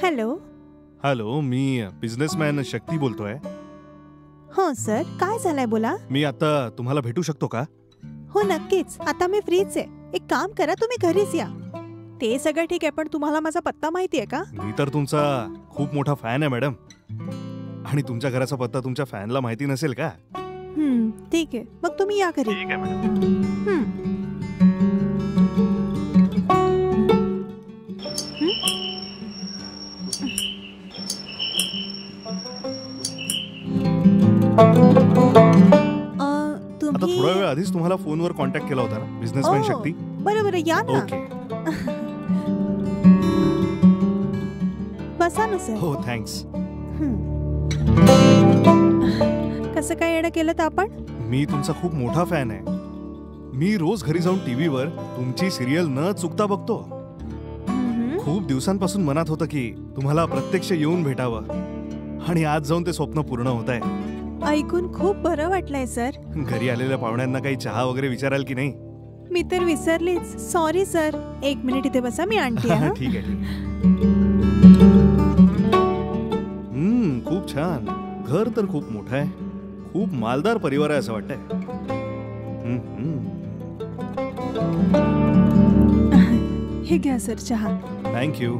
Hello. Hello, मी businessman शक्ती बोलतोय. हो sir, काय झालंय बोला. मी आता तुम्हाला भेटू शकतो का? हो नक्कीच, आता मी फ्रीच आहे. एक काम करा, तुम्ही घरीच या. ते सगळं ठीक आहे, पण तुम्हाला माझा पत्ता माहिती आहे का? मी तर तुमचा खूप मोठा फॅन आहे मॅडम. आणि तुमच्या घराचा पत्ता तुमच्या फॅनला माहिती नसेल का? ठीक आहे, मग तुम्ही या घरी. ठीक आहे मॅडम. आता थोडा वेळ आधीच तुम्हाला फोनवर कॉन्टॅक्ट केला होता ना, बिझनेसमॅन शक्ती. बरोबर, या ना. ओके. बसा ना सर. हो, थँक्स. कसं काय येणं केलं तर आपण? मी तुमचा खूप मोठा फॅन आहे. मी रोज घरी जाऊन टीव्हीवर तुमची सिरियल न चुकता बघतो. खूप दिवसांपासून मनात होतं की तुम्हाला प्रत्यक्ष येऊन भेटावं, आणि आज जाऊन ते स्वप्न पूर्ण होत आहे. ऐकून खूप बरं वाटलंय सर. घरी आलेल्या पाहुण्यांना काही चहा वगैरे विचाराल की नाही? मी तर विसरलीच. Sorry sir. 1 मिनिट इथे बसा, मी आणते. ठीक आहे. खूप छान. घर तर खूप मोठं आहे. खूप मालदार परिवार आहे असं वाटतंय. हे घ्या सर चहा. थँक्यू.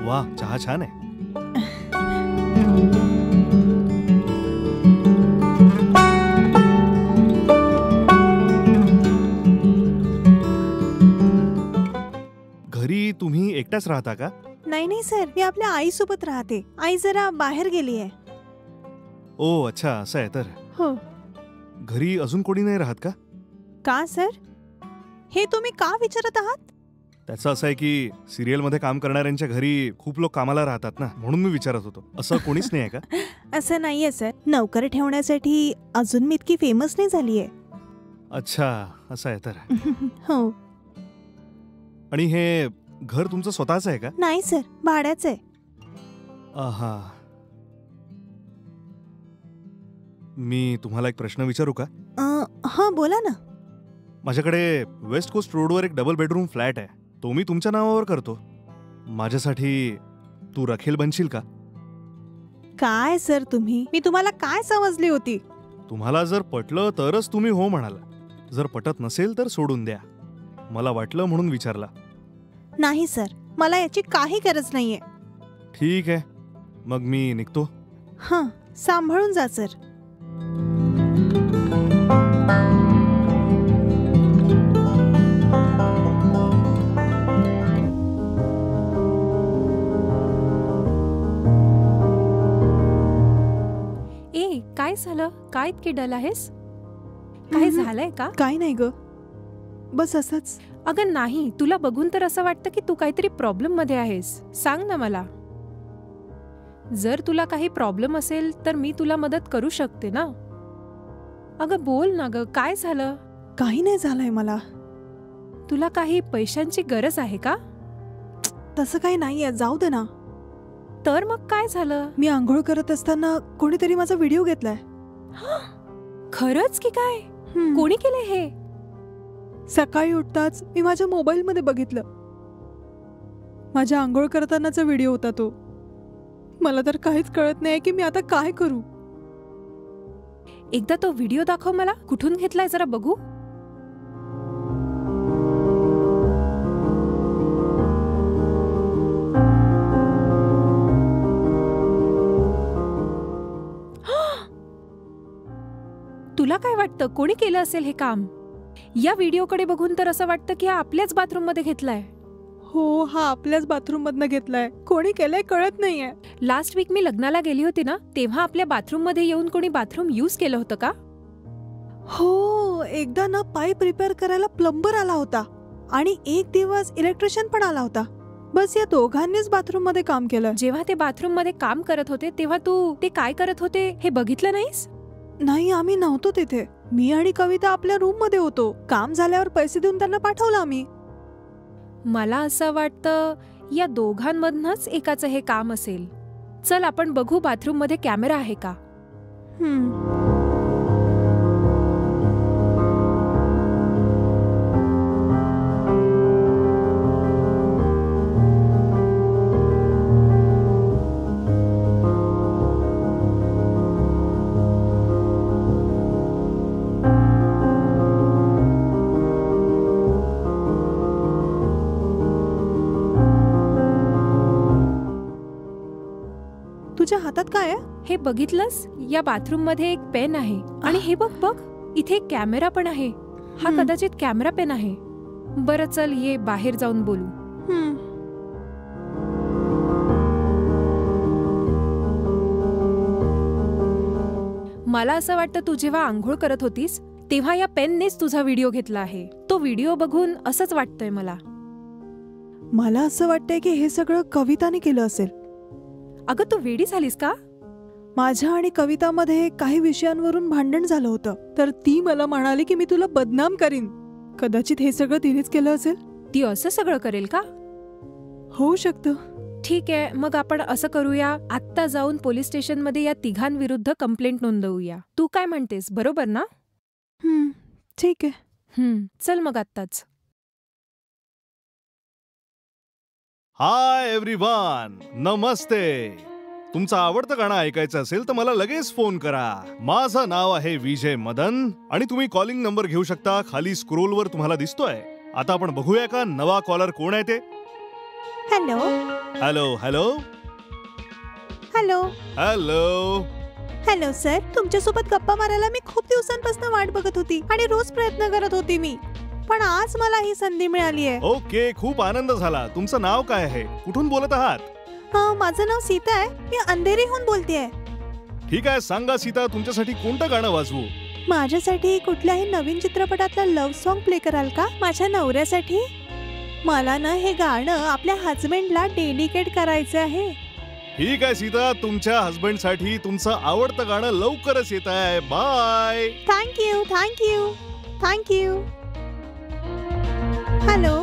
वा, चहा छान आहे. घरी तुम्ही एकटाच राहता का? नाही सर, मी आपल्या आई सोबत राहते. आई जरा बाहेर गेली आहे. ओ अच्छा, असं आहे तर. हो. घरी अजून कोणी नाही राहत का? का सर? हे तुम्ही का विचारत आहात? त्याचं असं आहे की सिरियल मध्ये काम करणाऱ्यांच्या घरी खूप लोक कामाला राहतात ना, म्हणून मी विचारत होतो. असं कोणीच नाही आहे का? असं नाहीये सर. नोकर ठेवण्यासाठी अजून मी इतकी फेमस नाही झालीये. अच्छा, असं आहे तर. हो. आणि हे घर तुमचं स्वतःच आहे का? नाही सर, भाड्याचं आहे. आहा. मी तुम्हाला एक प्रश्न विचारू का? हा बोला ना. माझ्याकडे वेस्ट कोस्ट रोडवर एक डबल बेडरूम फ्लॅट आहे. तो मी तुमच्या नावावर करतो. माझ्यासाठी तू रखेल बनशील का? काय सर तुम्ही? मी तुम्हाला काय समजली होती? तुम्हाला जर पटलं तरच तुम्ही हो म्हणाला. जर पटत नसेल तर सोडून द्या. मला वाटलं म्हणून विचारला. नाही सर, मला याची काही गरज नाहीये. ठीक आहे, मग मी निघतो. हां, सांभाळून जा सर. काय झालं? काय इतकी डल आहेस? काय झालंय का? काय नाही ग, बस असंच. अगं नाही, तुला बघून तर असं वाटतं की तू काहीतरी प्रॉब्लेम मध्ये आहेस. सांग ना मला. जर तुला काही प्रॉब्लेम असेल तर मी तुला मदत करू शकते ना. अगं बोल ना ग, काय झालं? काही नाही झालंय मला. तुला काही पैशांची गरज आहे का? तसं काही नाहीये, जाऊ दे ना. तर मग काय झालं? मी आंघोळ करत असताना कोणीतरी माझा व्हिडिओ घेतलाय. खरंच की काय? कोणी केलंय हे? सकाळी उठताच मी माझ्या मोबाईल मध्ये बघितलं. माझ्या आंघोळ करतानाचा व्हिडिओ होता तो. मला तर काहीच कळत नाही की मी आता काय करू. एकदा तो व्हिडिओ दाखव मला. कुठून घेतलाय जरा बघू. तुला काय वाटतं कोणी केलं असेल हे काम? या व्हिडिओकडे बघून तर असं वाटतं की हा आपल्याच बाथरूम मध्ये घेतलाय. हो, हा आपल्याच बाथरूम मधनं घेतलाय. कोणी केलंय कळत नाहीये. लास्ट वीक मी लग्नाला गेली होती ना, तेव्हा आपल्या बाथरूम मध्ये येऊन कोणी बाथरूम यूज केलं होतं का? हो, एकदा ना पाईप रिपेअर करायला प्लंबर आला होता आणि एक दिवस इलेक्ट्रिशियन पण आला होता. बस या दोघांनीच बाथरूम मध्ये काम केलं. जेव्हा ते बाथरूम मध्ये काम करत होते तेव्हा तू ते काय करत होते हे बघितलं नाहीस? नाही, आम्ही नव्हतो तिथे. मी आणि कविता आपल्या रूम मध्ये होतो. काम झाल्यावर पैसे देऊन त्यांना पाठवलं आम्ही. मला असं वाटतं या दोघांमधनच एकाचं हे काम असेल. चल आपण बघू बाथरूम मध्ये कॅमेरा आहे का. हातात काय आहे? हे बघितलंस, या बाथरूम मध्ये एक पेन आहे आणि हे बघ बघ, इथे एक कॅमेरा पण आहे. हा कदाचित कॅमेरा पेन आहे. बरं चल, ये बाहेर जाऊन बोलू. मला असं वाटतं तू जेव्हा आंघोळ करत होतीस तेव्हा या पेननेच तुझा व्हिडिओ घेतला आहे. तो व्हिडिओ बघून असंच वाटतंय मला. मला असं वाटतंय की हे सगळं कविताने केलं असेल. अगं तू वेडी झालीस का? माझ्या आणि कवितामध्ये काही विषयांवरून भांडण झालं होतं, तर ती मला म्हणाली की मी तुला बदनाम करीन. कदाचित हे सगळं तिनेच केलं असेल. ती असं सगळं करेल का? होऊ शकतं. ठीक आहे, मग आपण असं करूया, आत्ता जाऊन पोलीस स्टेशनमध्ये या तिघांविरुद्ध कंप्लेंट नोंदवूया. तू काय म्हणतेस, बरोबर ना? ठीक आहे. चल मग आत्ताच. हाय एव्हरीवन, नमस्ते. तुमचं आवडतं गाणं ऐकायचं असेल तर मला लगेच फोन करा. माझं नाव आहे विजय मदन आणि तुम्ही कॉलिंग नंबर घेऊ शकता, खाली स्क्रोलवर तुम्हाला दिसतोय. आता आपण बघूया का नवा कॉलर कोण आहे ते. Hello hello hello hello hello hello sir, तुमच्यासोबत गप्पा मारायला मी खूप दिवसांपासून वाट बघत होती आणि रोज प्रयत्न करत होती मी, पण आज मला ही संधी मिळाली आहे. ओके, खूप आनंद झाला. तुमचं नाव काय आहे, कुठून बोलत आहात? माझं नाव सीता आहे, मी अंधेरीहून बोलतेय. ठीक आहे, सांगा सीता, तुमच्यासाठी कोणतं गाणं वाजवू? माझ्यासाठी कुठल्याही नवीन चित्रपटातलं लव्ह सॉन्ग प्ले कराल का? माझ्या नवऱ्यासाठी. मला ना हे गाणं आपल्या हजबंडला डेडिकेट करायचं आहे. ठीक आहे सीता, तुमच्या हसबंड साठी तुमचं आवडतं गाणं लवकरच येत आहे. Bye. Thank you thank you thank you. Hello,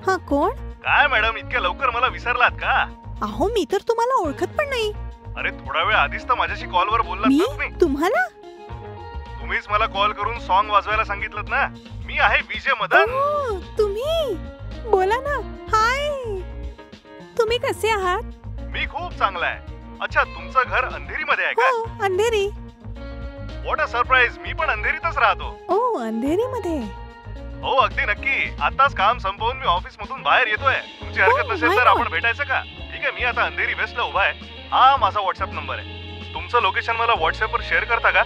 हा कोण? काय मॅडम, इतक्या लवकर मला विसरलात का? अहो, मी तर तुम्हाला ओळखत पण नाही. अरे थोडा वेळ आधीच तर माझ्याशी कॉलवर बोललात ना तुम्ही. तुम्हाला? तुम्हीच मला कॉल करून सॉन्ग वाजवायला सांगितलं ना. मी आहे विजय मदन. तुम्ही बोला ना. हाय, तुम्ही कसे आहात? मी खूप चांगला आहे. अच्छा, तुमचं घर अंधेरी मध्ये आहे का? हो, अंधेरी. व्हॉट अ सरप्राईज, मी पण अंधेरीतच राहतो. ओ, अंधेरी मध्ये. हो, अगदी नक्की. आताच काम संपवून मी ऑफिस मधून बाहेर येतोय. तुमची हरकत नसेल तर आपण भेटायचं का? ठीक आहे, मी आता अंधेरी वेस्टला उभा आहे. हा माझा व्हॉट्सअप नंबर आहे. तुमचं लोकेशन मला व्हॉट्सअपवर शेअर करता का?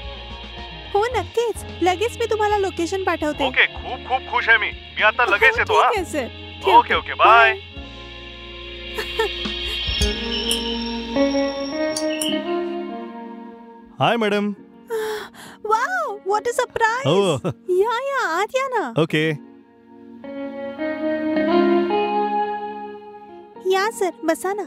हो नक्कीच, लगेच मी तुम्हाला लोकेशन पाठवते. ओके, खूप खूप खुश आहे मी. मी आता लगेच येतो. ठीक आहे sir. Okay okay, bye. Hi madam. Wow, what a surprise. हो. या आत या ना. ओके. या सर, बसा ना.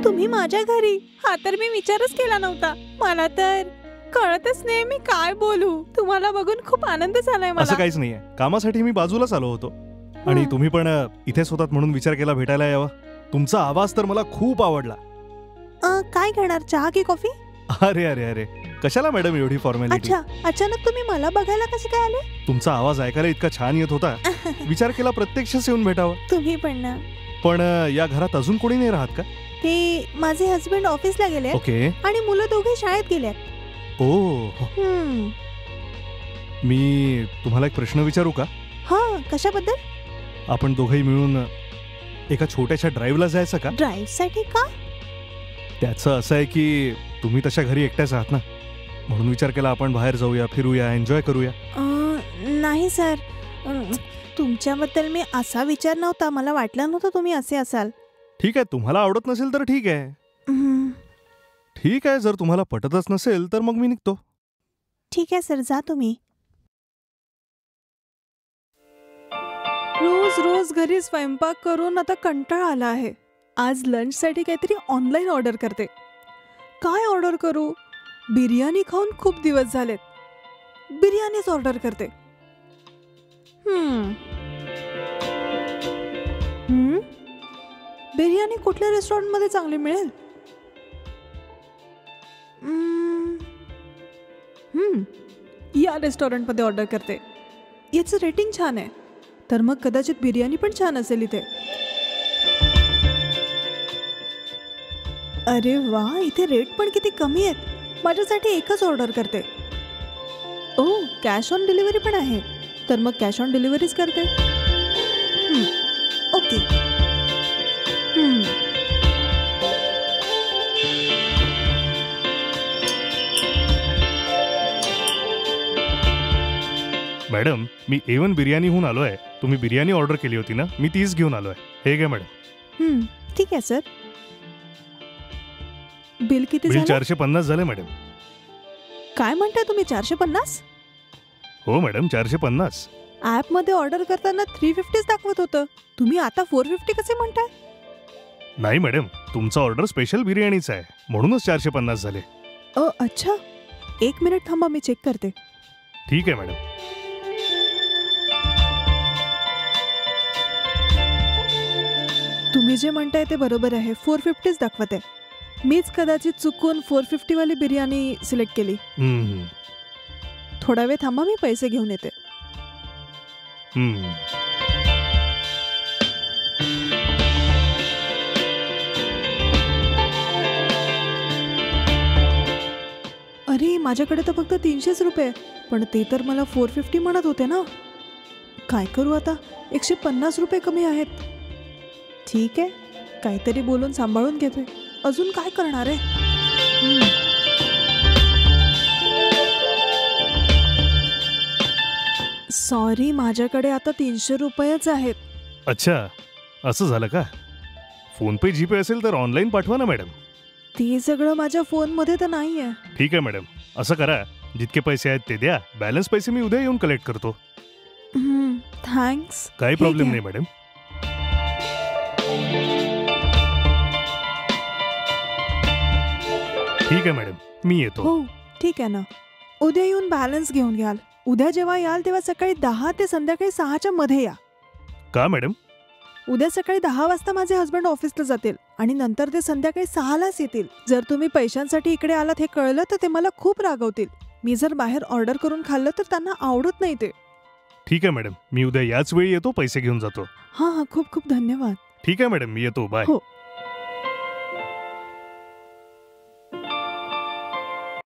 तुम्ही माझ्या घरी. हा तर मी विचारच केला नव्हता. मला तर कळतच नाही मी काय बोलू. तुम्हाला बघून खूप आनंद झालाय मला. असं काहीच नाहीये, कामासाठी मी बाजूलाच आलो होतो आणि तुम्ही पण इथेच होतात म्हणून विचार केला भेटायला यावा. तुमचा आवाज तर मला खूप आवडला. काय घेणार, चहा की कॉफी? अरे अरे अरे, कशाला मॅडम एवढी फॉर्मॅलिटी? अच्छा, अचानक तुम्ही मला बघायला कसे काय आले? तुमचा आवाज ऐकायला इतका छान येत होता, विचार केला प्रत्यक्षच येऊन भेटावं. तुम्ही पण ना. पण या घरात अजून कोणी नाही राहत का? ते माझे हस्बंड ऑफिसला गेले ओके. आणि मुलं दोघे शाळेत गेले. मी तुम्हाला एक प्रश्न विचारू का? हा, कशाबद्दल? आपण दोघेही मिळून एका छोट्याशा ड्राईव्हला जायचं का? ड्राईव्ह साठी का? त्याचं असं आहे की तुम्ही तशा घरी एकट्याच आहात ना, म्हणून विचार केला आपण बाहेर जाऊया, फिरूया, एन्जॉय करूया. नाही सर, तुमच्याबद्दल मी असा विचार नव्हता. मला वाटलं नव्हतं तुम्ही असे असाल. ठीक आहे, तुम्हाला आवडत नसेल तर ठीक आहे. ठीक आहे, जर तुम्हाला पटतच नसेल तर मग मी निघतो. ठीक आहे सर, जा तुम्ही. रोज रोज घरी स्वयंपाक करून आता कंटाळा आला आहे. आज लंचसाठी काहीतरी ऑनलाईन ऑर्डर करते. काय ऑर्डर करू? बिर्याणी खाऊन खूप दिवस झालेत. बिर्याणीच ऑर्डर करते. बिर्याणी कुठल्या रेस्टॉरंटमध्ये चांगली मिळेल? या रेस्टॉरंटमध्ये ऑर्डर करते. याचं रेटिंग छान आहे, तर मग कदाचित बिर्याणी पण छान असेल इथे. अरे वा, इथे रेट पण किती कमी आहेत. माझ्यासाठी एकच ऑर्डर करते. कॅश ऑन डिलिव्हरी पण आहे, तर मग कॅश ऑन डिलिव्हरीच करते. ओके. मॅडम मी A1 बिर्याणीहून आलो आहे. तुम्ही बिर्याणी ऑर्डर केली होती ना, मी तीच घेऊन आलो आहे. हे घ्या मॅडम. ठीक आहे सर. बिल किती बिल झालं? 450 झाले मॅडम. काय म्हणताय तुम्ही? 450? हो मॅडम, 450. ऍप मध्ये ऑर्डर करताना 350 दाखवत होतं. तुम्ही आता 450 कसे म्हणताय? नाही मॅडम, तुमचा ऑर्डर स्पेशल बिर्याणीचा आहे म्हणूनच 450 झाले. अच्छा, 1 मिनिट थांबा, मी चेक करते. ठीक आहे मॅडम. तुम्ही जे म्हणताय ते बरोबर आहे. 450 दाखवत आहे. मीच कदाचित चुकून 450 वाली बिर्याणी सिलेक्ट केली. थोडा वेळ थांबा, मी पैसे घेऊन येते. अरे, माझ्याकडे तर फक्त 300 रुपये, पण ते तर मला 450 म्हणत होते ना. काय करू आता? 150 रुपये कमी आहेत. ठीक आहे, काहीतरी बोलून सांभाळून घेते. अजून काय करणार आहे? सॉरी, माझ्याकडे आता 300 रुपयेच आहेत. अच्छा, असं झालं का? फोन पे जीपे असेल तर ऑनलाईन पाठवा ना मॅडम. ते सगळं माझ्या फोनमध्ये तर नाही आहे. ठीक आहे मॅडम, असं करा, जितके पैसे आहेत ते द्या. बॅलन्स पैसे मी उद्या येऊन कलेक्ट करतो. थँक्स. काही प्रॉब्लेम नाही मॅडम. ठीक आहे मॅडम, मी येतो. हो, ठीक आहे ना. उद्या येऊन बॅलन्स घेऊन घ्याल. उद्या जेव्हा याल तेव्हा सकाळी 10 ते संध्याकाळी 6च्या मध्ये या. का मॅडम? उद्या सकाळी 10 वाजता माझे हस्बंड ऑफिसला जातील आणि नंतर ते संध्याकाळी 6लाच येतील. जर तुम्ही पैशांसाठी इकडे आलात हे कळलं तर ते मला खूप रागवतील. मी जर बाहेर ऑर्डर करून खाल्लं तर त्यांना आवडत नाही ते. ठीक आहे मॅडम, मी उद्या याच वेळी येतो, पैसे घेऊन जातो. हां, खूप खूप धन्यवाद. ठीक आहे मॅडम, मी येतो. बाय. हो.